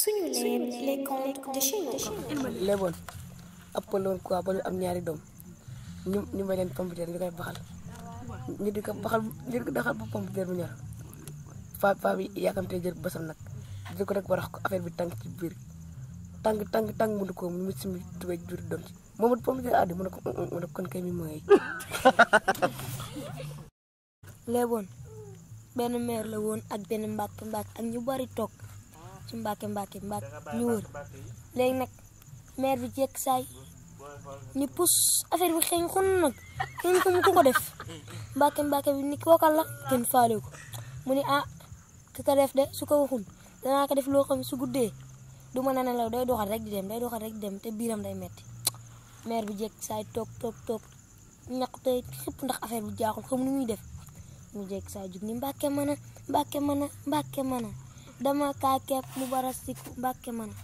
suñu les contes de chez nous. léeboon appaloon quoi ba ñu am ñaari doom ñu may leen pompiteer ñu koy baxal ñu di ko baxal ñu di ko daxal ba pompiteer bu ñor fa bi yaakamtee jël basam nag di ko rek ba rax ko affaire bi tànk ci biir tàng mu ko mu simi tubéy biir doom ci moom it pompiteer addi mu ne ko kon kay mi mooy léeboon benn meer la woon ak benn mbàkke ak ñu bari toog ci mbàkke ñu wër léegi nag meer bi jekk saay ñu pus affaire bi xeeñ xun nag kenn xamul ku ko def mbàkke bi ni kookal la kenn faale ko mu ni ki ko def de su ko waxul danaa ko def loo xam su guddee du mën a nelaw day doxal rek di dem te biiram day metti meer bi jekk saay toog ñaq te xëpp ndax affaire bi jaaxul xam nu muy def mu jekk saay jug ni mbàkke mën a dama kaa kepp mu bara siku mbàkke mën a